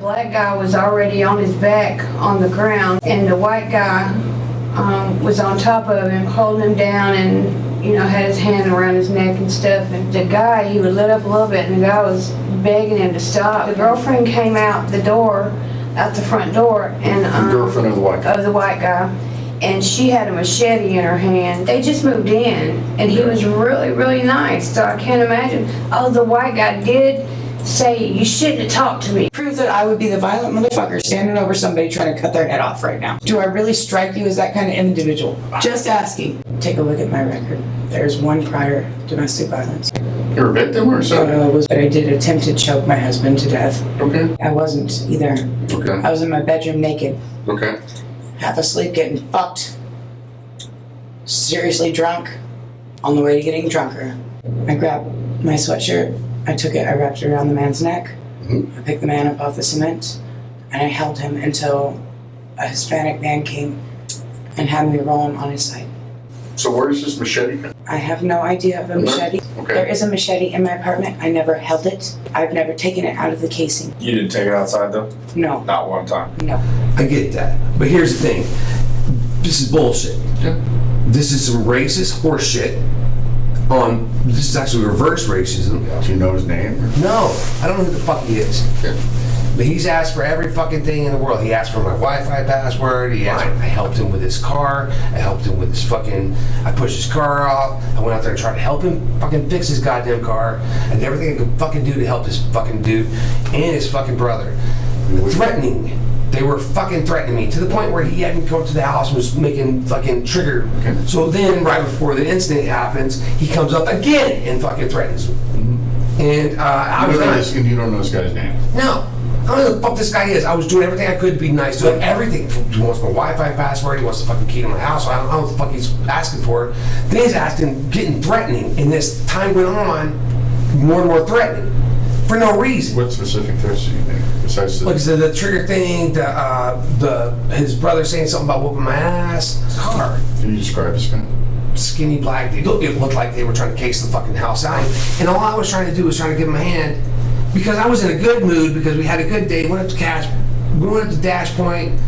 black guy was already on his back on the ground, and the white guy was on top of him, holding him down, and had his hand around his neck and stuff. And the guy, he would let up a little bit, and the guy was begging him to stop. The girlfriend came out the front door, and the girlfriend of the white guy. And she had a machete in her hand. They just moved in, and he was really, really nice. So I can't imagine. Oh, the white guy did say, you shouldn't have talked to me. Prove that I would be the violent motherfucker standing over somebody trying to cut their head off right now. Do I really strike you as that kind of individual? Just asking. Take a look at my record. There's one prior domestic violence. You're a victim or something? But I did attempt to choke my husband to death. Okay. I wasn't either. Okay. I was in my bedroom naked. Okay. Half asleep, getting fucked. Seriously drunk. On the way to getting drunker. I grabbed my sweatshirt. I took it, I wrapped it around the man's neck. I picked the man up off the cement, and I held him until a Hispanic man came and had me roll him on his side. So where is this machete? I have no idea of a machete. Okay. There is a machete in my apartment. I never held it. I've never taken it out of the casing. You didn't take it outside though? No. Not one time? No. I get that. But here's the thing. This is bullshit. Yeah. This is some racist horse shit. This is actually reverse racism. Do you know his name? No, I don't know who the fuck he is. Okay. But he's asked for every fucking thing in the world. He asked for my Wi-Fi password. I helped him with his car. I helped him with his fucking... I pushed his car off. I went out there and tried to help him fucking fix his goddamn car. I did everything I could fucking do to help this fucking dude and his fucking brother. Threatening. They were fucking threatening me to the point where he hadn't come to the house and was making fucking trigger. Okay. So then, right before the incident happens, he comes up again and fucking threatens me. And I was like... And you don't know this guy's name? No. I don't know who the fuck this guy is. I was doing everything I could to be nice, doing everything. He wants my Wi-Fi password, he wants the fucking key to my house, I don't know what the fuck he's asking for. Then he's asking, getting threatening, and as time went on, more and more threatening. For no reason. What specific threats do you think? Besides the... Like the trigger thing, his brother saying something about whooping my ass. Car. Can you describe this guy? Skinny black dude. It looked like they were trying to case the fucking house out. And all I was trying to do was trying to give him a hand. Because I was in a good mood, because we had a good day. We went up to Dash Point.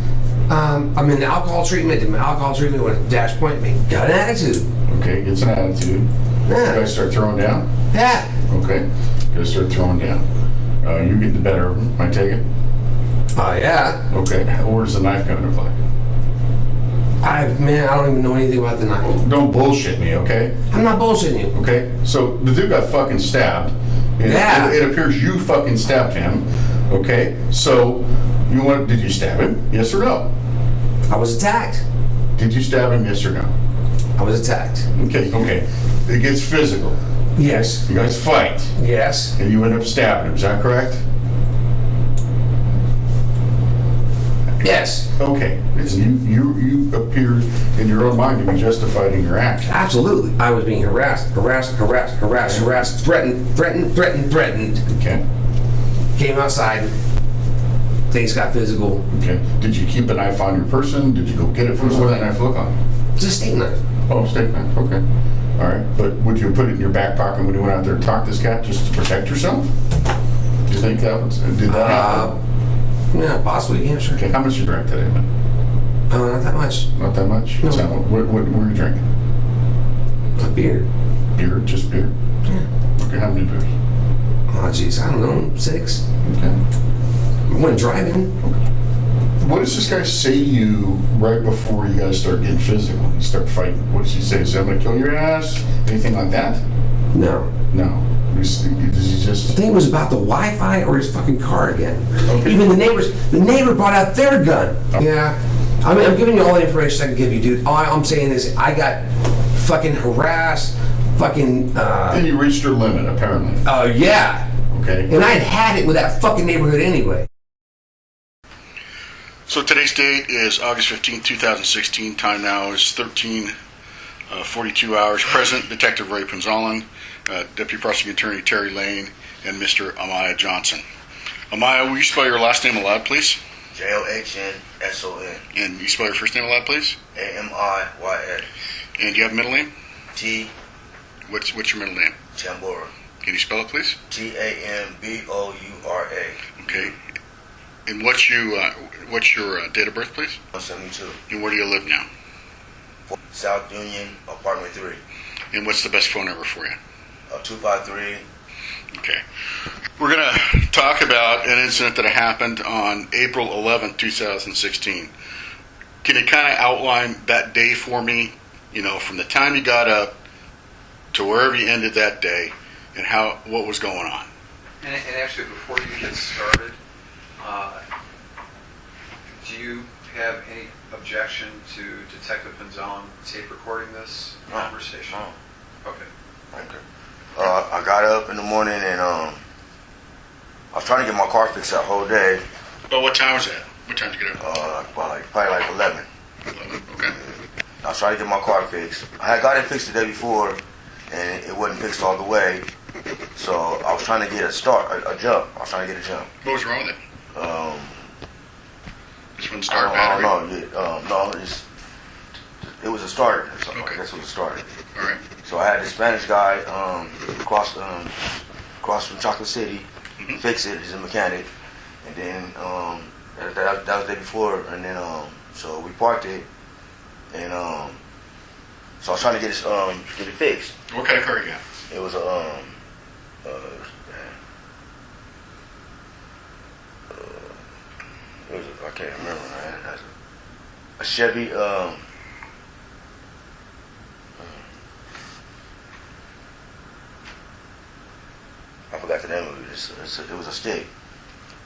I'm in alcohol treatment. Did my alcohol treatment. Went to Dash Point. Got an attitude. Okay, gets an attitude. Yeah. You guys start throwing down? Yeah. Okay. You guys start throwing down. You get the better of him, I take it? Yeah. Okay. Where does the knife come into play? I don't even know anything about the knife. Don't bullshit me, okay? I'm not bullshitting you. Okay? So the dude got fucking stabbed. Yeah. It appears you fucking stabbed him. Okay? So did you stab him? Yes or no? I was attacked. Did you stab him? Yes or no? I was attacked. Okay. It gets physical. Yes. You guys fight. Yes. And you end up stabbing him. Is that correct? Yes. Okay. You appear in your own mind to be justified in your actions. Absolutely. I was being harassed, threatened. Okay. Came outside. Things got physical. Okay. Did you keep a knife on your person? Did you go get it from where that knife look on? It's a steak knife. Oh, steak knife. Okay. All right. But would you put it in your back pocket when you went out there to talk this cat just to protect yourself? Do you think did that happen? Yeah, possibly. Yeah, sure. Okay. How much you drank today, man? Not that much. Not that much? No. So, what were you drinking? A beer. Beer? Just beer? Yeah. Okay. How many beers? Oh, jeez. I don't know. 6. Okay. I went driving. What does this guy say to you right before you guys start getting physical? You start fighting. What does he say? Is he going to kill your ass? Anything like that? No. No. Does he just... I think it was about the Wi-Fi or his fucking car again. Okay. Even the neighbor brought out their gun. Oh. Yeah. I mean, I'm giving you all the information I can give you, dude. All I'm saying is I got fucking harassed, fucking... And you reached your limit, apparently. Oh, yeah. Okay. And I had it with that fucking neighborhood anyway. So today's date is August 15th, 2016. Time now is 13:42 hours. Present, Detective Ray Ponzalan, Deputy Prosecuting Attorney Terry Lane, and Mr. Amaya Johnson. Amaya, will you spell your last name aloud, please? Johnson. And you spell your first name aloud, please? Amiyah. And do you have a middle name? T. What's your middle name? Tambora. Can you spell it, please? Tamboura. Okay. And what's your date of birth, please? 172. And where do you live now? South Union, apartment 3. And what's the best phone number for you? 253. Okay. We're going to talk about an incident that happened on April 11th, 2016. Can you kind of outline that day for me? You know, from the time you got up to wherever you ended that day, and what was going on. And actually, before you get started, do you have any objection to Detective Pinzon tape recording this conversation? No. Okay. Okay. I got up in the morning and I was trying to get my car fixed that whole day. But what time was that? What time did you get up? Probably like 11. 11. Okay. I was trying to get my car fixed. I had got it fixed the day before, and it wasn't fixed all the way. So I was trying to get a jump. I was trying to get a jump. What was wrong with it? This one start I battery? don't know. No, it was a starter. So Okay. I guess it was a starter. All right. So I had this Spanish guy across from Chocolate City fix it. He's a mechanic, and then that was the day before, and then so we parked it, and so I was trying to get it fixed. What kind of car you got? It was I can't remember, man. A Chevy. I forgot the name of it. It was a stick.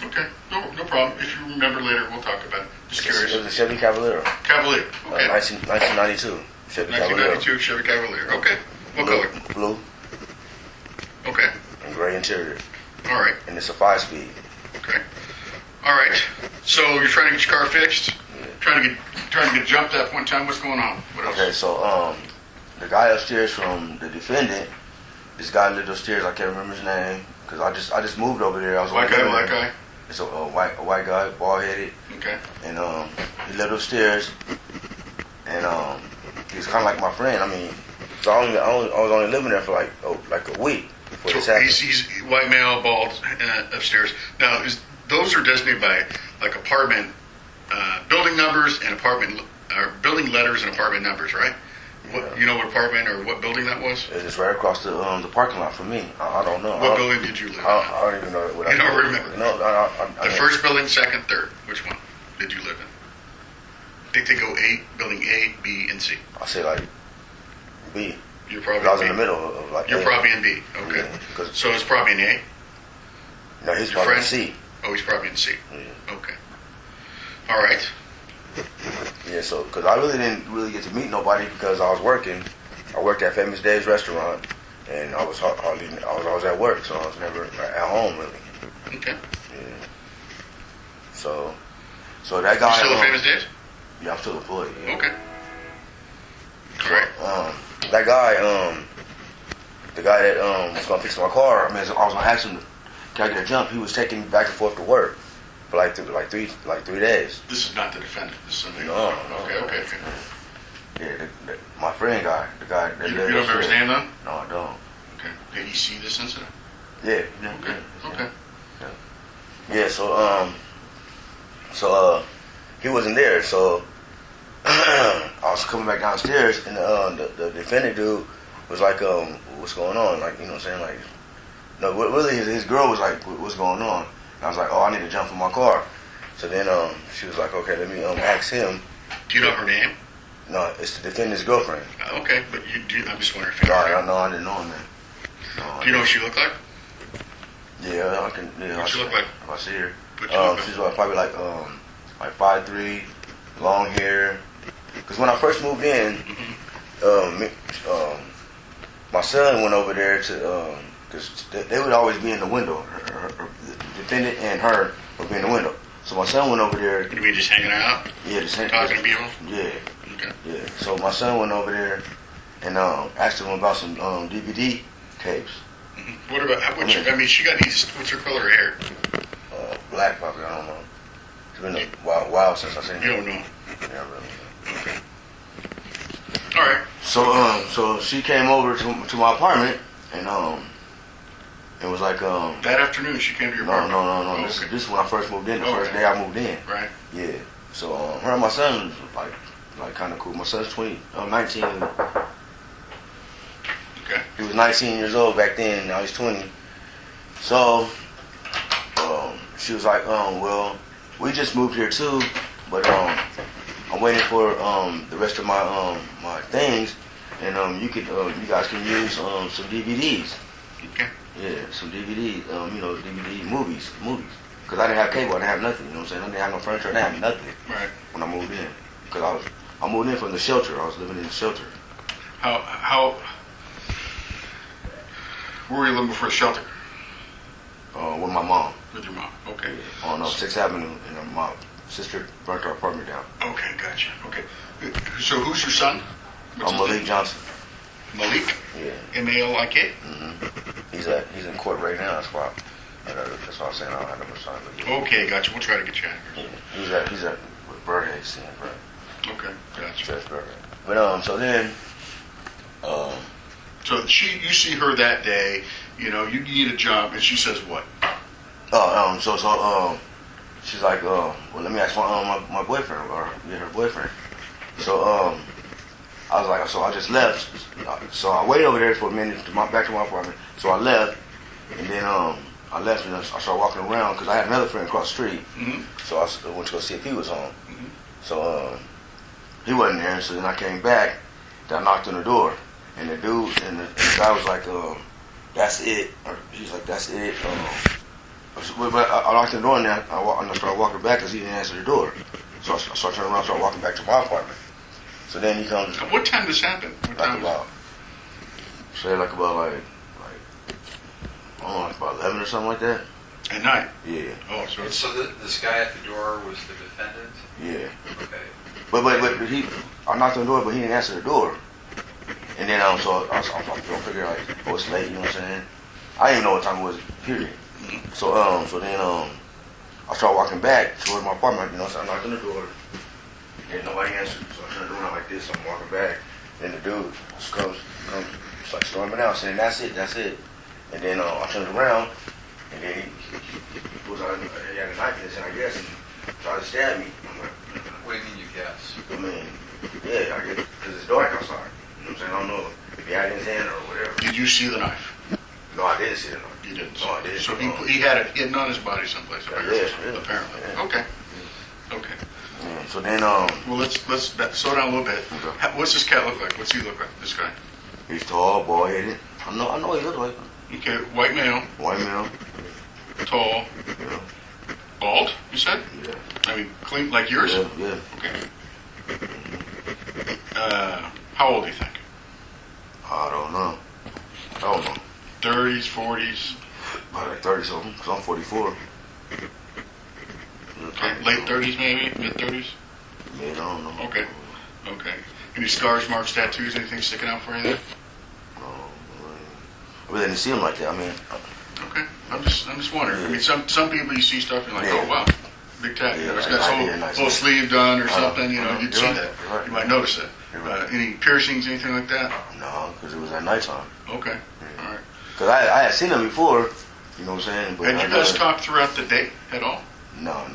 Okay. No problem. If you remember later, we'll talk about it. Just curious. It was a Chevy Cavalier. Cavalier. Okay. 1992. Chevy 1992 Chevy Cavalier. Okay. What color? Blue Okay. and gray interior. All right. And it's a 5-speed. Okay. All right. So you're trying to get your car fixed? Yeah. Trying to get jumped at one time. What's going on? What else? Okay, so the guy upstairs from the defendant, this guy lived upstairs. I can't remember his name because I just moved over there. I was White living guy, there. black guy. It's a white guy, bald headed, Okay. and he lived upstairs, and he was kind of like my friend. I mean, so I was only living there for like a week before this So happened. he's white male, bald, upstairs. Now, those are designated by like apartment building numbers and building letters and apartment numbers, right? You know what apartment or what building that was? It's just right across the parking lot from me. I don't know. What building did you live in? I don't even know what You don't remember? No, The first building, second, third. Which one did you live in? I think they go building A, B, and C. I say like B. You're probably I was in in B. the middle of like You're A. probably in B. Okay. Yeah, 'cause- So it's probably in A? No, he's Your probably in friend? C. Oh, he's probably in C. Yeah. Okay. All right. Yeah, so because I really didn't really get to meet nobody because I was working. I worked at Famous Dave's restaurant, and I was always at work, so I was never at home really. Okay. Yeah. So that guy. You still at Famous Days? Yeah, I'm still employed. Yeah. Okay. All right. That guy, the guy that was gonna fix my car. I mean, I was gonna ask him, can I get a jump? He was taking me back and forth to work for like 3 days. This is not the defendant. This is somebody. No. Okay. Yeah, my friend guy, the guy that You lived don't remember his upstairs. name though? No, I don't. Okay. Did he see this incident? Yeah. Okay. Yeah. So he wasn't there. So I was coming back downstairs, and the defendant dude was like, "What's going on?" Like, you know what I'm saying? Like, no, really, his girl was like, "What's going on?" And I was like, "Oh, I need to jump from my car." So then she was like, "Okay, let me ask him." Do you know her name? No, it's the defendant's girlfriend. Okay, but you do. I'm just wondering if you No, know her. I didn't know him, man. No, Do you know what she looked like? Yeah, I can. Yeah, What she look like? If I see her. What she look like? She's probably like 5'3", long hair. Because when I first moved in, my son went over there to because they would always be in the window. The defendant and her would be in the window. So my son went over there. You mean just hanging out, Yeah, just talking to people? Yeah, Okay. yeah. So my son went over there and asked him about some DVD tapes. What about? I mean, she got these. What's her color of hair? Black, probably. I don't know. It's been a while since I seen You her. don't know. Yeah, really. Okay. All right. So she came over to my apartment, and It was like That afternoon she came to your no. apartment? This Okay. is when I first moved in. The first Okay. day I moved in. Right. Yeah. So her and my son was like kind of cool. My son's 19. Okay. He was 19 years old back then. Now he's 20. So she was like, well, we just moved here too, but I'm waiting for the rest of my my things, and you guys can use some DVDs. Okay. Yeah, some DVDs. DVD movies. Because I didn't have cable. I didn't have nothing. You know what I'm saying? I didn't have no furniture. I didn't have nothing Right. when I moved in. Because I moved in from the shelter. I was living in the shelter. Where were you living before the shelter? With my mom. With your mom. Okay. On 6th Avenue, and my sister burnt our apartment down. Okay, gotcha. Okay. So who's your son? What's I'm his Malik name? Johnson. Malik? Yeah. M-A-L-I-K? He's in court right now. That's why I'm saying I don't have no sign. But yeah. Okay, gotcha. We'll try to get you out of here. Yeah. He's at with Birdhead seeing right. Okay, gotcha. Judge Birdhead. But so then So you see her that day, you need a job, and she says what? she's like, well, let me ask my boyfriend or her boyfriend. So I was like, so I just left. So I waited over there for a minute back to my apartment. So I left, and then I left and I started walking around because I had another friend across the street. Mm-hmm. So I went to go see if he was home. Mm-hmm. So he wasn't there. So then I came back. Then I knocked on the door, and the guy was like, "That's it." Or he's like, "That's it." But I knocked on the door, and then I started walking back because he didn't answer the door. So I started turning around, started walking back to my apartment. So then he comes. And what time this happened? Like about 11 or something like that. At night? Yeah. Oh, so And so this guy at the door was the defendant? Yeah. Okay. But I knocked on the door, but he didn't answer the door. And then so I figured like, oh, it's late, you know what I'm saying? I didn't know what time it was, period. So then I started walking back towards my apartment, you know, so I knocked on the door. And nobody answered, so I turned around like this, I'm walking back. Then the dude just comes like storming out, saying, that's it. And then I turned around, and then he had a knife in his hand, I guess, and tried to stab me. I'm like, What do you mean you guess? I mean, yeah, I guess, because it's dark outside. You know what I'm saying? I don't know if he had it in his hand or whatever. did you see the knife? No, I didn't see the knife. You didn't. No, I didn't. So he had it hidden on his body someplace. Apparently. Yeah. Apparently. Yeah. Okay. Yeah, so then, Well, let's slow down a little bit. Okay. What's this cat look like? What's he look like? This guy. he's tall, bald-headed. I know what he looked like. Okay. White male. White male. Tall. Yeah. Bald. You said. Yeah. I mean, clean like yours. Yeah. Okay. How old do you think? I don't know. 30s, 40s. Probably like 30 something, because I'm 44. Okay. Late 30s, maybe. Mid 30s. Man, I don't know. Okay. Okay. Any scars, marks, tattoos, anything sticking out for you there? I really didn't see him like that. I mean, Okay. I'm just wondering. I mean, some people you see stuff and you're like, Yeah. oh wow, big tattoo. Yeah, It's right. got Yeah, some nice. little sleeve done or I know. something. You know, you'd You're see right. that. You're right. You might notice it. You're right. Any piercings, anything like that? no, because it was at nighttime. Okay. All right. Because I had seen him before, you know what I'm saying? But Had I you guys never- talked throughout the day at all? No.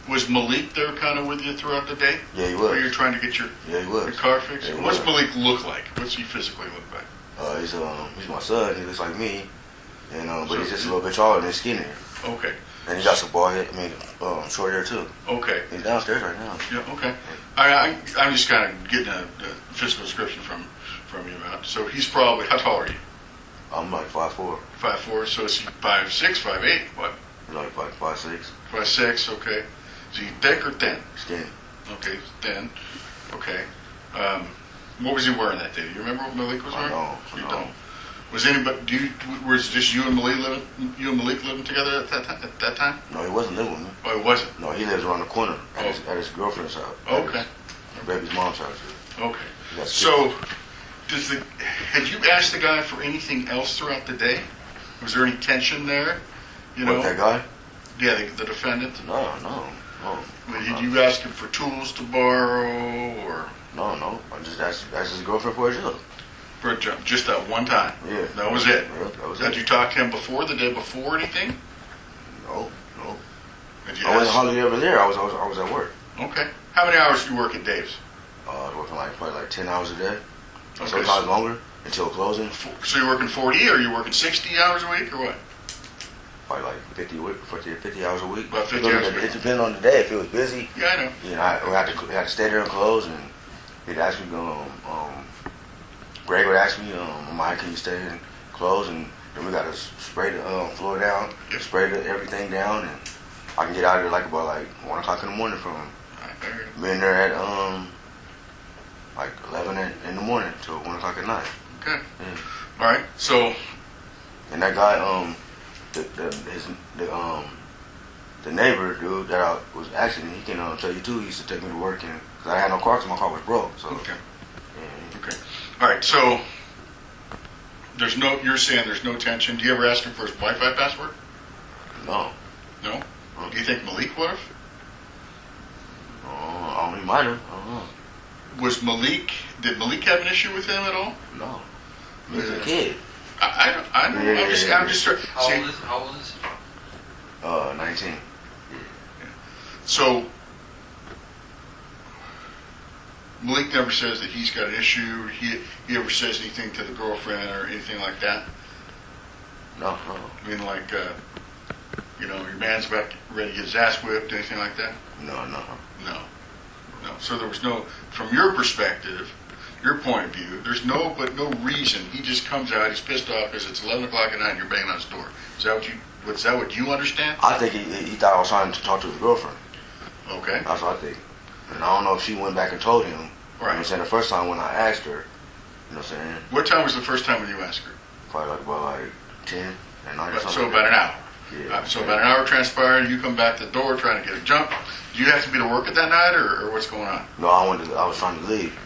Was Malik there kind of with you throughout the day? Yeah, he While was. you're trying to get your Yeah, he was. car fixed? Yeah, he What's was. Malik look like? What's he physically look like? He's my son. He looks like me, and but he's just a little bit taller and skinnier. Okay. And he got some bald head. Short hair too. Okay. He's downstairs right now. Yeah, okay. I'm just kind of getting a physical description from you about. So he's probably, how tall are you? I'm like 5'4", 5'4", so is he 5'6", 5'8", what? like 5'6", 5'6", okay. Is he thick or thin? skinny. Okay, thin. Okay. What was he wearing that day? Do you remember what Malik was I wearing? don't. You don't. Was anybody? Was just you and Malik living together at that time? No, he wasn't living with me. Oh, it wasn't. No, he lives around the corner at his girlfriend's house. Okay. Her baby's mom's house. Okay. That's So, had you asked the guy for anything else throughout the day? Was there any tension there? You know? What, that guy? Yeah, the defendant. No. Did you ask him for tools to borrow, or? No. I just asked his girlfriend for a job. For a jump, just that one time. Yeah. That was it. Yeah, that was Did it. you talk to him before, the day before, or anything? No. Did you I wasn't ask? hardly ever there. I was at work. Okay. How many hours do you work at Dave's? I was working probably 10 hours a day. Okay. Sometimes longer until closing. So you're working 40, or you're working 60 hours a week, or what? Probably 50 hours a week. About 50 hours a week. It depends on the day. If it was busy, Yeah, I know. we had to stay there and close, and he'd ask me, Greg would ask me, Amaya, can you stay and close? And then we got to spray the floor down, Yep. spray everything down, and I can get out of there about 1 o'clock in the morning from being there at 11 in the morning till 1 o'clock at night. Okay. Yeah. All right. So, And that guy, the neighbor dude that I was asking, he can tell you too. He used to take me to work, and cause I had no car, cause my car was broke. So okay. yeah. Okay. All right. So, you're saying there's no tension. Do you ever ask him for his Wi-Fi password? No, No. Do you think Malik would have? he might have. I don't know. Did Malik have an issue with him at all? No, he was a kid. I don't. Yeah, I'm just. How See, old is he? 19. so Malik never says that he's got an issue. He ever says anything to the girlfriend or anything like that? No. I mean, like, your man's about ready to get his ass whipped, anything like that? No. No. So there was no, from your perspective, your point of view, there's no reason. He just comes out, he's pissed off because it's 11 o'clock at night and you're banging on his door. Is that what you understand? I think he thought I was trying to talk to his girlfriend. Okay. That's what I think. And I don't know if she went back and told him. You know what I'm Right. saying? The first time when I asked her, you know what I'm saying? What time was the first time when you asked her? Probably about 10 at night or something. So about an hour. Yeah. So about an hour transpired, you come back to the door trying to get a jump. Do you have to be to work at that night or what's going on? No, I was trying to leave.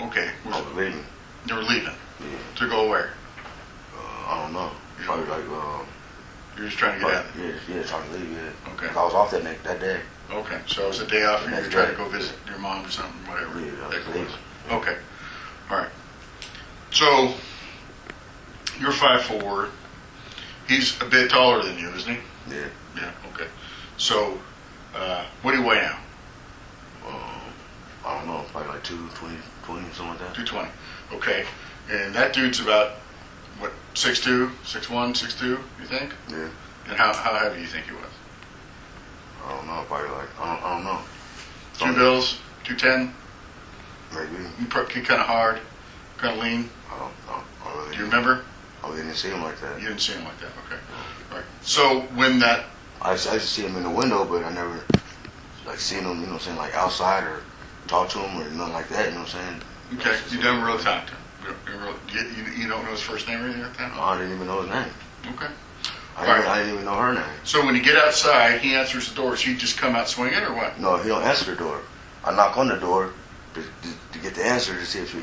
Okay. I was leaving. You were leaving. Yeah. To go where? I don't know. Probably You're just trying to get out. yeah, trying to leave. Yeah. Okay. 'Cause I was off that day. Okay. So it was a day off and you were Next trying day. to go visit your mom or something, whatever. Yeah, I was leaving. Okay. All right. So you're 5'4". He's a bit taller than you, isn't he? Yeah. Yeah. Okay. So what do you weigh now? I don't know, probably 220, something like that. 220. Okay. And that dude's about what, 6'2", 6'1", 6'2", you think? Yeah. And how heavy do you think he was? I don't know, probably I don't know. 2 bills, 210. Maybe. Kind of hard, kind of lean. I really Do you remember? I really didn't see him like that. You didn't see him like that. Okay. All right. So when that, I used to see him in the window, but I never seen him, you know what I'm saying, outside or talk to him or nothing like that, you know what I'm saying? okay, you never really talked to him. You don't know his first name or anything like that? No, I didn't even know his name. Okay. I didn't even know her name. So when you get outside, he answers the door. So you just come out swinging or what? No, he don't answer the door. I knock on the door to get the answer to see if he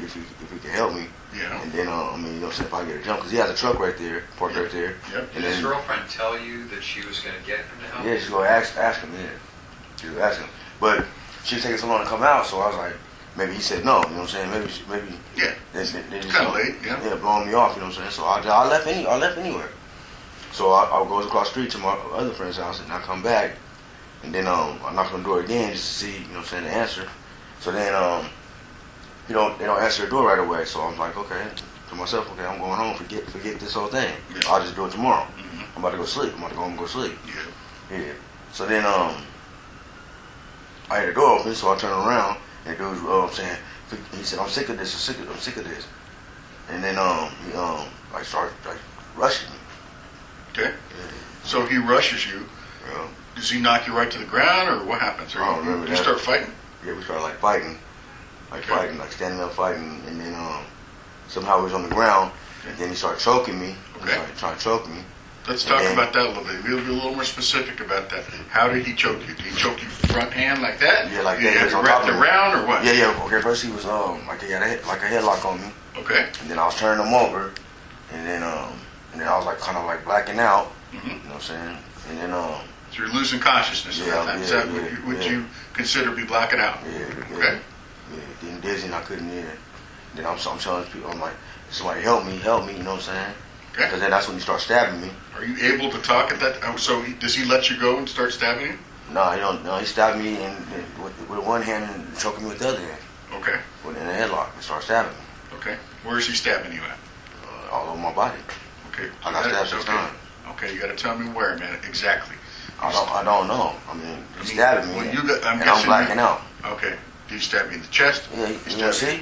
can help me. Yeah. And then, you know what I'm saying, if I get a jump, because he has a truck right there, parked right there. Yep. And Did his then, girlfriend tell you that she was going to get him to help? yeah, she's going to ask him, yeah. She was asking him. But she was taking so long to come out, so I was like, maybe he said no, you know what I'm saying? Maybe Yeah. they just kinda late, yeah. blowing me off, you know what I'm saying? So I left anywhere. So I go across the street to my other friend's house, and I come back, and then I knock on the door again just to see, you know what I'm saying, the answer. So then, they don't answer the door right away. So I'm like, okay, to myself, okay, I'm going home, forget this whole thing. Yeah. I'll just do it tomorrow. Mm-hmm. I'm about to go sleep. I'm about to go home and go sleep. Yeah. Yeah. So then, I had the door open, so I turn around, and the dude, saying, he said, I'm sick of this, I'm sick of this. And then, he, started, rushing me. Okay. So he rushes you. Yeah. Does he knock you right to the ground or what happens? Or I don't remember you that. start fighting? Yeah, we started fighting. Okay. Standing up fighting, and then, somehow he was on the ground, and then he started choking me. Okay. He started trying to choke me. Let's talk then- about that a little bit. We'll be a little more specific about that. How did he choke you? Did he choke you front hand like that? Yeah, like Did that. you have He to was on wrap top it of me. around or what? Yeah. Okay, first he was, he had a headlock on me, Okay. and then I was turning him over, and then I was kind of blacking out, Mm-hmm. you know what I'm saying? And then, So you're losing consciousness at that time. Is that what you consider to be blacking out? yeah. Okay. Yeah, getting dizzy and I couldn't hear. then I'm telling people, I'm like, somebody help me, you know what I'm saying? Okay. Because then that's when he starts stabbing me. Are you able to talk at that? So does he let you go and start stabbing you? No, he don't. No, he stabbed me with one hand and choking me with the other hand. Okay. In a headlock and started stabbing me. Okay. Where is he stabbing you at? All over my body. Okay. I got stabbed 6 times. Okay, you got to tell me where, man, exactly. I don't know. I mean, he stabbed me, Well, and I'm blacking out. Okay. Did he stab you in the chest? Yeah, you want to see?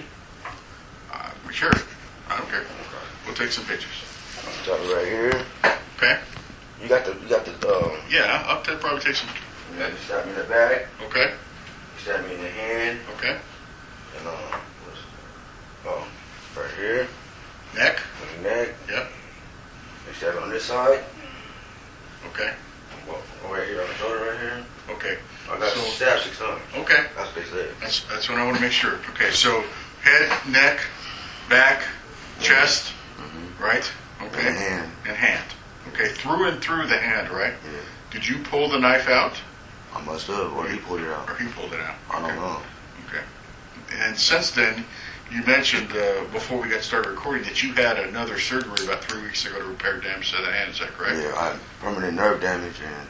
Sure. I don't care. We'll take some pictures. Start me right here. Okay. You got the. Yeah, up there probably take some. Yeah, you stabbed me in the back. Okay. You stabbed me in the hand. Okay. And right here. Neck. In the neck. Yep. You stabbed me on this side. Okay. Well, right here on the shoulder, right here. Okay. I got stabbed 6 times. Okay. That's what they said. That's what I want to make sure. Okay, so head, neck, back, chest, right? Okay. And hand. And hand. Okay, through the hand, right? Yeah. Did you pull the knife out? I must have, or he pulled it out. Or he pulled it out? I don't know. Okay. And since then, you mentioned before we got started recording that you had another surgery about 3 weeks ago to repair damage to the hand. Is that correct? Yeah, I had permanent nerve damage, and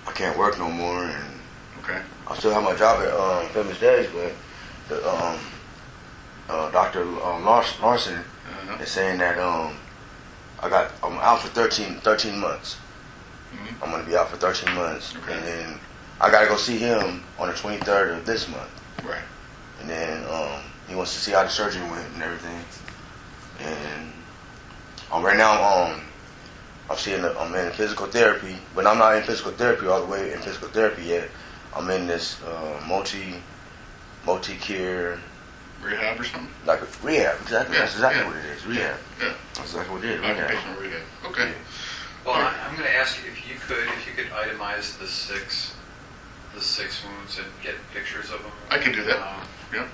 I can't work no more, and Okay. I still have my job at Famous Days, but the Dr. Larson is saying that I'm out for 13 months. Mhm. I'm gonna be out for 13 months, Okay. and then I gotta go see him on the 23rd of this month. Right. And then he wants to see how the surgery went and everything. And right now I'm in physical therapy, but I'm not in physical therapy all the way in physical therapy yet. I'm in this multi-care, Rehab or something? like a rehab. Exactly. Yeah, That's exactly yeah. what it is. Rehab. Yeah. That's exactly what it is. Rehab. Occupational rehab. Okay. Well, I'm going to ask you if you could itemize the six wounds and get pictures of them. I can do that. Yeah.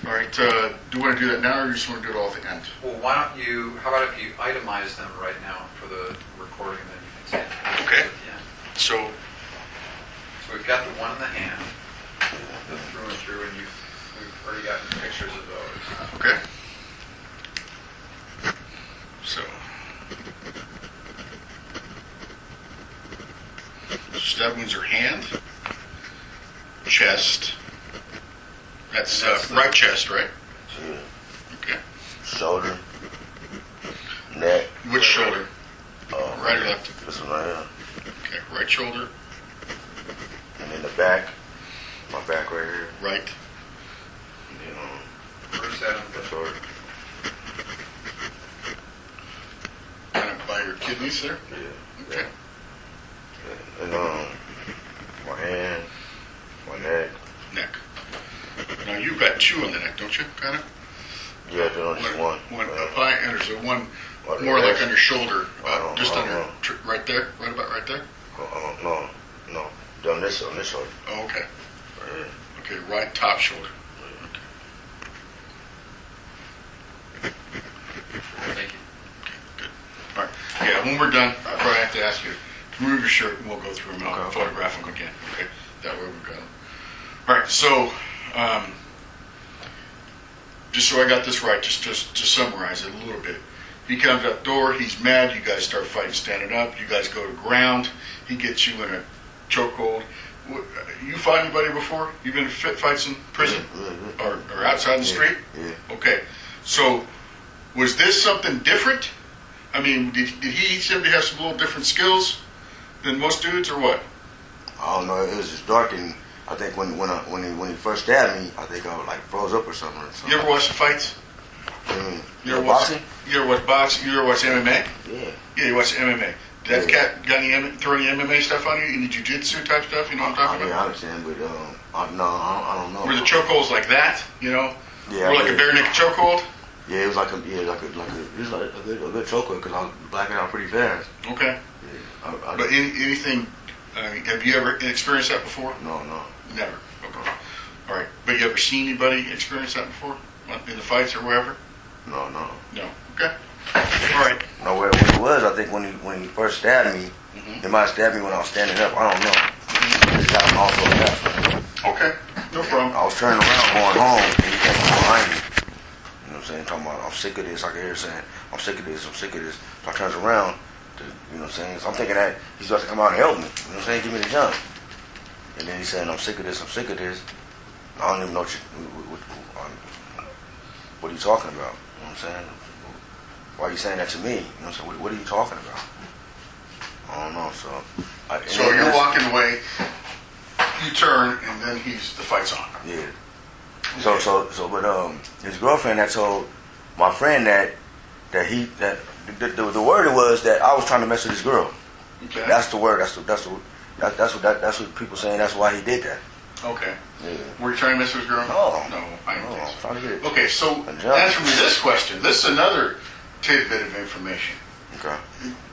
All right. Do you want to do that now, or you just want to do it all at the end? Well, how about if you itemize them right now for the recording, then you can see it. Okay. Yeah. So So we've got the one in the hand, the through and through, and we've already gotten pictures of those. okay. So stab wounds are hand, chest. That's right chest, right? Yeah. Okay. Shoulder, neck. Which shoulder? Right or left? This one right here. Okay. Right shoulder, And then the back, my back right here. right. And then Where's that on the the shoulder. Kind of by your kidneys there. Yeah. Okay. And my hand, my neck. Neck. Now you've got 2 on the neck, don't you? Kind of. Yeah, there's only one. One up high, and there's a one What, more the like rest? on your shoulder, just I under, don't right there, right about right there. No. On this shoulder. Oh, okay. Right here. Okay, right top shoulder. Thank you. Good. All right. Yeah, when we're done, I probably have to ask you to remove your shirt, and we'll go through them and I'll Okay. photograph them again. Okay. That way we've got them. All right. So, just so I got this right, just to summarize it a little bit. He comes out the door. He's mad. You guys start fighting, standing up. You guys go to ground. He gets you in a chokehold. You fought anybody before? You've been in fights in prison or outside in the street? Yeah. Okay. So, was this something different? I mean, did he seem to have some little different skills than most dudes, or what? I don't know. It was just dark, and I think when he first stabbed me, I think I like froze up or something. You ever watch the fights? You ever boxing? You ever watch boxing? You ever watch MMA? Yeah. Yeah, you watch MMA. Did that cat got any throw any MMA stuff on you? Any jiu-jitsu type stuff? You know what I'm talking I about? understand, but I don't know. Were the chokeholds like that? You know? Yeah. Or like a bare naked chokehold? Yeah, it was like a good chokehold because I was blacking out pretty fast. Okay. Yeah. But anything? I mean, have you ever experienced that before? No. Never. Okay. All right. But you ever seen anybody experience that before in the fights or wherever? No. No. Okay. All right. No, what it was, I think when he first stabbed me, he might have stabbed me when I was standing up. I don't know. He got him also fast. Okay. No problem. I was turning around going home, and he came from behind me. saying, talking about I'm sick of this. I can hear her saying, I'm sick of this, I'm sick of this. So I turns around, to, you know what I'm saying? So I'm thinking that he's about to come out and help me. You know what I'm saying? Give me the jump. And then he's saying, I'm sick of this, I'm sick of this. I don't even know what are you talking about? You know what I'm saying? Why are you saying that to me? You know what I'm saying? What are you talking about? I don't know. So you're walking away, you turn, and then the fight's on. Yeah. But his girlfriend had told my friend that the word was that I was trying to mess with his girl. Okay. That's the word. That's what people saying. That's why he did that. Okay. Yeah. Were you trying to mess with his girl? No. No, I don't think I'm so. trying to get it. Okay, so answer me this question. This is another tidbit of information. Okay.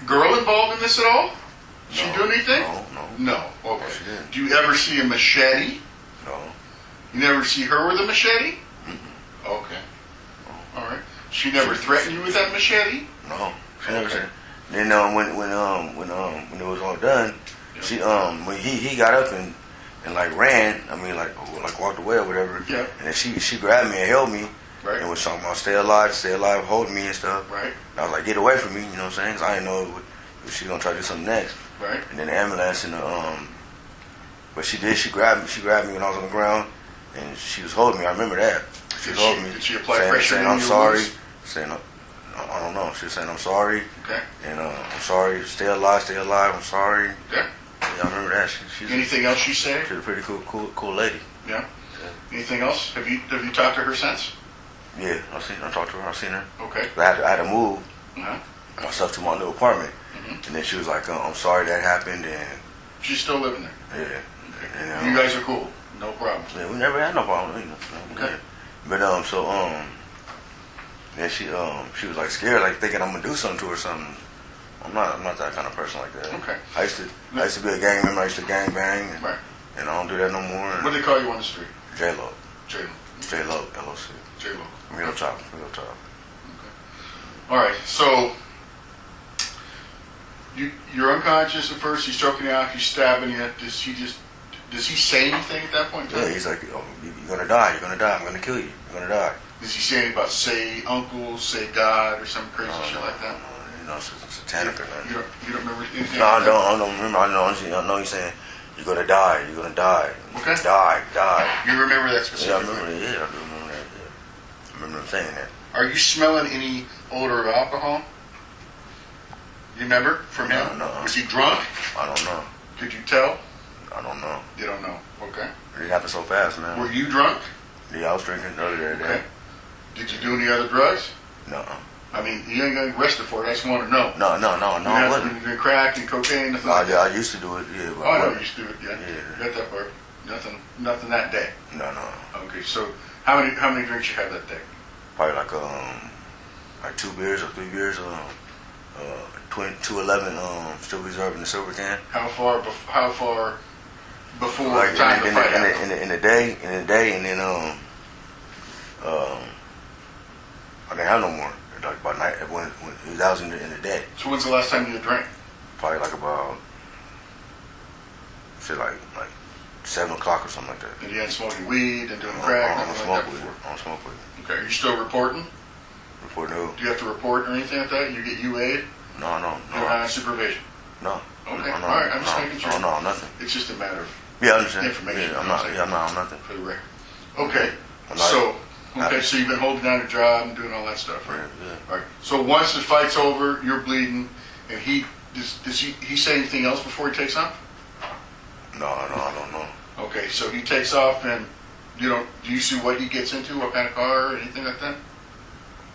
Girl involved in this at all? Did she No. do anything? No. No. Okay. No, she didn't. Do you ever see a machete? No. You never see her with a machete? Okay. All right. She never threatened you with that machete? No. She never Okay. said. Then when it was all done, she when he got up and like ran, I mean like walked away or whatever. Yeah. And then she grabbed me and held me. Right. And was talking about stay alive, hold me and stuff. Right. And I was like, get away from me, you know what I'm saying? 'Cause I didn't know if she gonna try to do something next. Right. And then the ambulance and but she grabbed me when I was on the ground, and she was holding me. I remember that. She was holding me. Did she apply saying, pressure saying in I'm your sorry, wounds? saying I don't know. She was saying I'm sorry, Okay. and I'm sorry. Stay alive. I'm sorry. Okay. Yeah, I remember that. She's Anything else she said? a pretty cool lady. Yeah. Anything else? Have you talked to her since? Yeah, I talked to her. I've seen her. Okay. But I had to move Uh-huh. myself to my new apartment, Mhm. and then she was like, I'm sorry that happened, and She's still living there. yeah. Okay. And, You guys are cool. No problem. yeah, we never had no problem. You know. Okay. Yeah. But then she was like scared, like thinking I'm gonna do something to her or something. I'm not that kind of person like that. Okay. I used to be a gang member. I used to gang bang, Right. and I don't do that no more. What do they call you on the street? J-Lo, J-Lo. J-Lo, LOC, J-Lo. real top. All right. So you're unconscious at first. He's choking you out. He's stabbing you. Does he say anything at that point in Yeah, time? he's like, oh, you're gonna die. You're gonna die. I'm gonna kill you. You're gonna die. Does he say anything about say uncle, say God, or some crazy shit like that? You know, it's satanic or nothing. You don't remember anything? No, like that? I don't remember. I know he's saying, you're gonna die. You're gonna die. Okay. Die. You remember that Yeah, I specifically? remember that. Yeah, I do remember that. Yeah. I remember him saying that. Are you smelling any odor of alcohol? You remember from him? No. Was he drunk? I don't know. Could you tell? I don't know. You don't know. Okay. It happened so fast, man. Were you drunk? Yeah, I was drinking earlier that day. Okay. Did you do any other drugs? No. I mean, you ain't getting arrested for it. I just want to know. No, I wasn't. You did crack and cocaine, nothing like that? I used to do it, yeah. But Oh, I know you used to do it, yeah. Yeah. Got that part. Nothing that day. No. Okay, so how many drinks you had that day? Probably like 2 beers or 3 beers, 211 still reserved in the silver can. How far before Like the time to fight happened? in the day, and then I didn't have no more. Like by night when that was in the day. So when's the last time you drank? Probably like about say like 7 o'clock or something like that. And you hadn't smoking weed and doing crack, I don't nothing smoke like that weed. before? I don't smoke weed. Okay, are you still reporting? Report no. Do you have to report or anything like that? You get UA'd? No. You're on supervision? No. Okay, No, all right, I'm just making sure. No, nothing. It's just a matter of Yeah, I understand. information. Yeah, I'm nothing. for the record. Okay, I'm not- so you've been holding down your job and doing all that stuff, right? Yeah. All right. So once the fight's over, you're bleeding, and does he say anything else before he takes off? No, I don't know. Okay, so he takes off, and do you see what he gets into, what kind of car, or anything like that?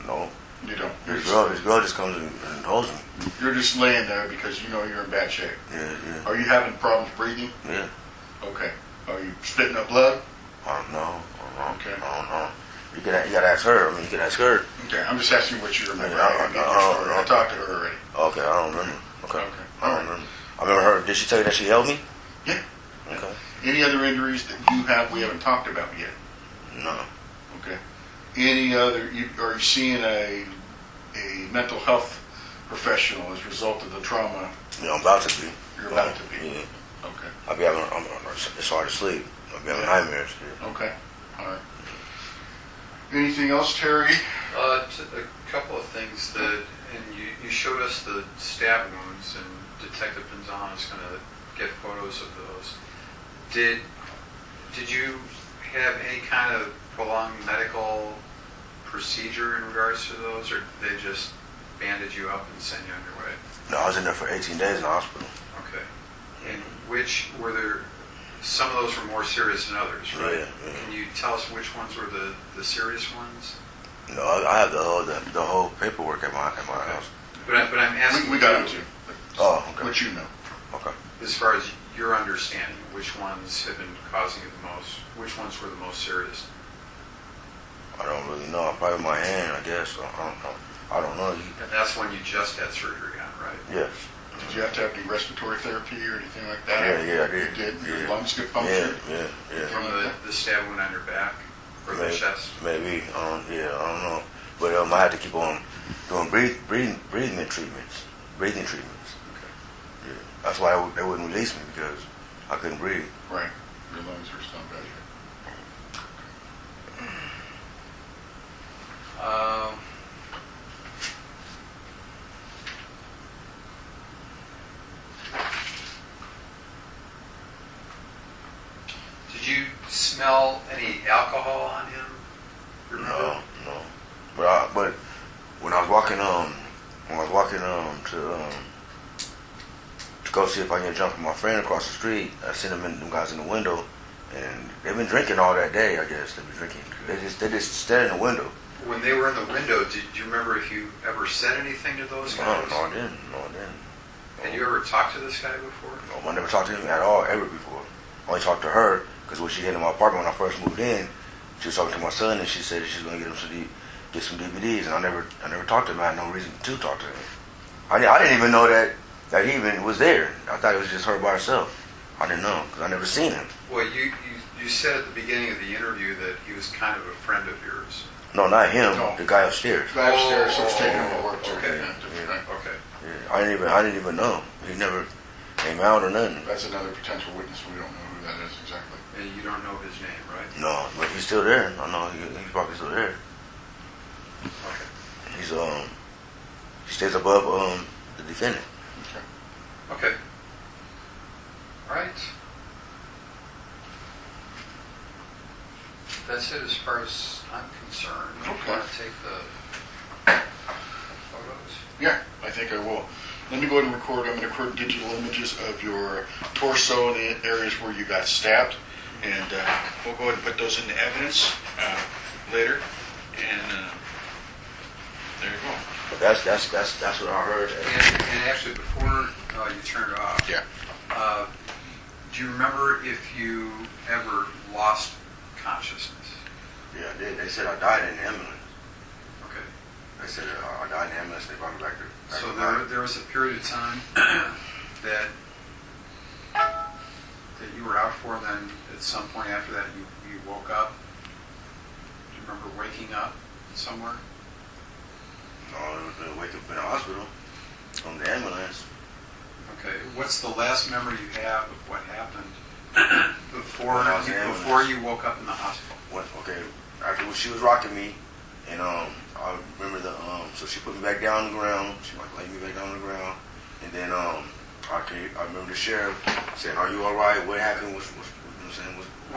No. You don't. His girl just comes and holds me. You're just laying there because you know you're in bad shape. Yeah. Are you having problems breathing? Yeah. Okay. Are you spitting up blood? I don't know. Okay. I don't know. You gotta ask her. I mean, you can ask her. Okay, I'm just asking what you remember. Yeah, I talked to her already. Okay, I don't remember. Okay. All I right. don't remember. I remember her. Did she tell you that she held me? Yeah. Okay. Any other injuries that you have we haven't talked about yet? No. Okay. Any other? Are you seeing a mental health professional as a result of the trauma? Yeah, I'm about to be. You're about to be. Yeah. Okay. I'll be having. It's hard to sleep. I'll be having nightmares. Yeah. Okay. All right. Anything else, Terry? A couple of things that, and you showed us the stab wounds, and Detective Benzon is going to get photos of those. Did you have any kind of prolonged medical procedure in regards to those, or did they just bandage you up and send you on your way? No, I was in there for 18 days in the hospital. Okay. And which were there? Some of those were more serious than others, right? Yeah. Can you tell us which ones were the serious ones? No, I have the whole paperwork at my house. But I'm asking. We got them too. Oh, okay. What you know. Okay. As far as your understanding, which ones have been causing it the most? Which ones were the most serious? I don't really know. Probably my hand, I guess. I don't know. And that's when you just had surgery on, right? Yes. Did you have to have any respiratory therapy or anything like that? Yeah, I did. You did? Your Yeah. lungs get punctured? Yeah. From the stab wound on your back or the chest? Maybe. I don't know. But I had to keep on doing breathing treatments. Breathing treatments. Okay. Yeah. That's why they wouldn't release me, because I couldn't breathe. Right. Your lungs are still bad. Did you smell any alcohol on him? Remember? No. But when I was walking to go see if I can jump with my friend across the street, I seen them guys in the window, and they've been drinking all that day. I guess they've been drinking. They just stared in the window. When they were in the window, did you remember if you ever said anything to those guys? No, I didn't. Had you ever talked to this guy before? No, I never talked to him at all ever before. I only talked to her because when she came to my apartment when I first moved in, she was talking to my son, and she said she's going to get some DVDs, and I never talked to him. I had no reason to talk to him. I didn't even know that he even was there. I thought it was just her by herself. I didn't know because I never seen him. Well, you said at the beginning of the interview that he was kind of a friend of yours. No, not him. No. The guy upstairs. The guy upstairs was taking him to work too. Okay. Right. Okay. Yeah, I didn't even know. He never came out or nothing. That's another potential witness. We don't know who that is exactly. And you don't know his name, right? No, but he's still there. I know he's probably still there. Okay. He stays above the defendant. Okay. All right. That's it as far as I'm concerned. Okay. You want to take the photos? Yeah, I think I will. Let me go ahead and record. I'm going to record digital images of your torso and the areas where you got stabbed, and we'll go ahead and put those into evidence later. And there you go. That's what I heard. And actually, before you turn it off, Yeah. Do you remember if you ever lost consciousness? Yeah, I did. They said I died in the ambulance. Okay. They said I died in the ambulance. They brought me back there. So there was a period of time that you were out for. Then at some point after that, you woke up. Do you remember waking up somewhere? No, I was wake up in the hospital from the ambulance. Okay. What's the last memory you have of what happened before When I was in the before ambulance. you woke up in the hospital? Okay, after she was rocking me, and I remember so she put me back down on the ground. She laid me back down on the ground, and then I remember the sheriff saying, "Are you all right? What happened? What you know what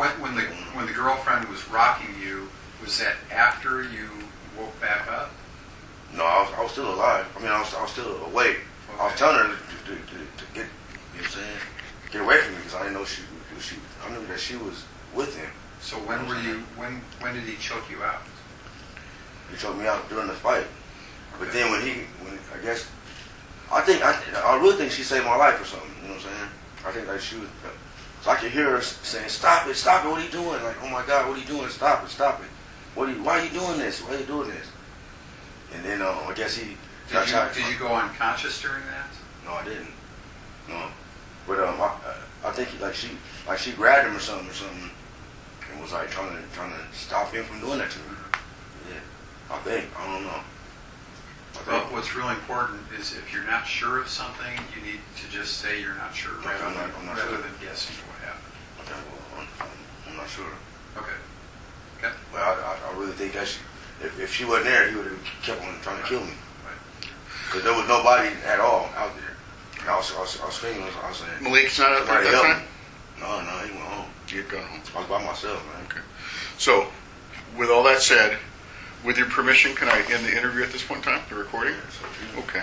I'm saying? When the girlfriend was rocking you, was that after you woke back up? No, I was still alive. I mean, I was still awake. Okay. I was telling her to get, you know what I'm saying, get away from me because I didn't know she. I knew that she was with him. So when were you? When did he choke you out? He choked me out during the fight. But then when I guess, I really think she saved my life or something. You know what I'm saying? I think that she was. So I could hear her saying, "Stop it! Stop it! What are you doing?" Like, "Oh my God, what are you doing? Stop it! Stop it! Why are you doing this? Why are you doing this?" And then I guess he. Did you go unconscious during that? No, I didn't. No, but I think she grabbed him or something, and was like trying to stop him from doing that to me. Yeah, I don't know. Well, what's really important is if you're not sure of something, you need to just say you're not sure rather I'm not rather sure. than guessing what happened. Okay, well, I'm not sure. Okay. But I really think think that if she wasn't there, he would have kept on trying to kill me. Because there was nobody at all out there. And I was screaming. I was saying, Malik's not out there at "Somebody that help time? me." No, he went home. He had gone home. I was by myself, man. Okay. So, with all that said, with your permission, can I end the interview at this point in time, the recording? So, Okay.